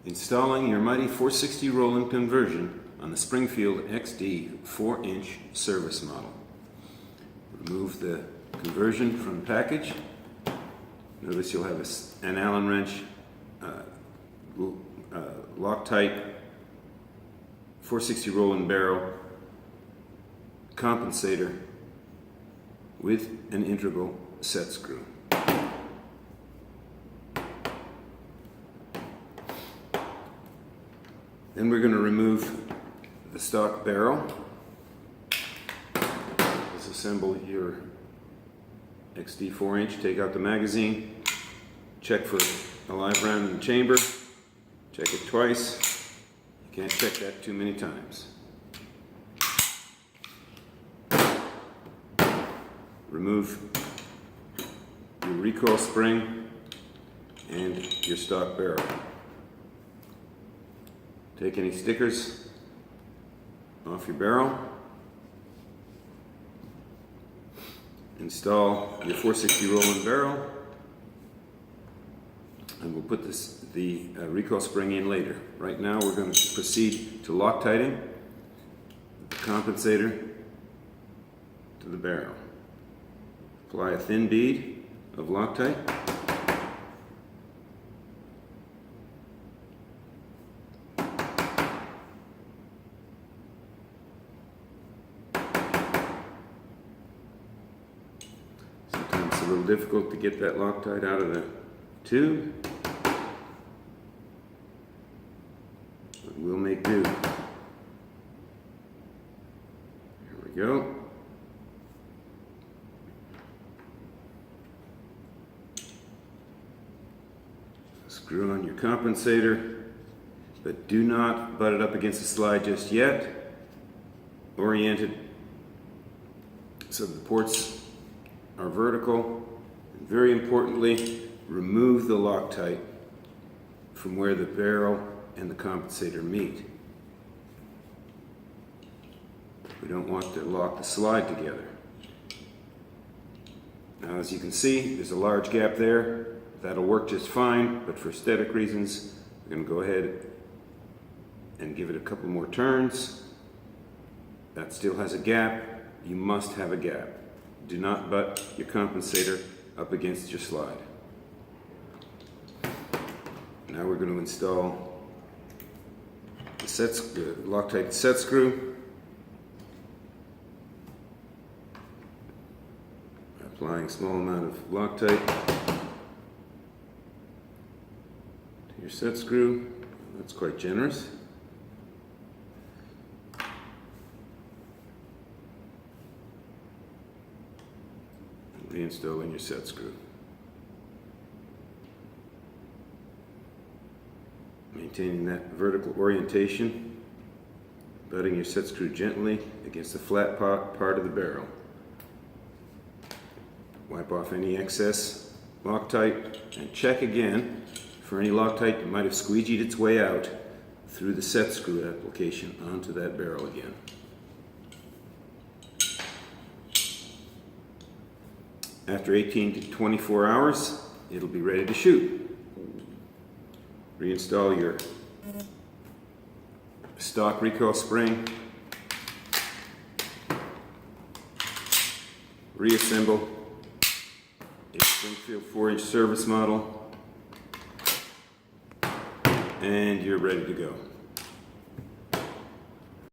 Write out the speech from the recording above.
Installing your mighty 460 Rowland conversion on the Springfield XD 4-inch service model. Remove the conversion from the package. Notice you'll have an Allen wrench, Loctite 460 Rowland barrel, compensator with an integral set screw. Then we're going to remove the stock barrel. Disassemble your XD 4-inch, take out the magazine, check for a live round in the chamber, check it twice. You can't check that too many times. Remove your recoil spring and your stock barrel. Take any stickers off your barrel. Install your 460 Rowland barrel, and we'll put the recoil spring in later. Right now we're going to proceed to Loctiting the compensator to the barrel. Apply a thin bead of Loctite. Sometimes it's a little difficult to get that Loctite out of the tube, but we'll make do. Here we go. Screw on your compensator, but do not butt it up against the slide just yet. Orient it so the ports are vertical. And very importantly, remove the Loctite from where the barrel and the compensator meet. We don't want to lock the slide together. Now, as you can see, there's a large gap there. That'll work just fine, but for aesthetic reasons, we're going to go ahead and give it a couple more turns. That still has a gap. You must have a gap. Do not butt your compensator up against your slide. Now we're going to install the Loctite set screw. Applying a small amount of Loctite your set screw. That's quite generous. Reinstalling your set screw. Maintaining that vertical orientation, butting your set screw gently against the flat part of the barrel. Wipe off any excess Loctite and check again for any Loctite that might have squeegeed its way out through the set screw application onto that barrel again. After 18 to 24 hours, it'll be ready to shoot. Reinstall your stock recoil spring. Reassemble a Springfield 4-inch service model, and you're ready to go.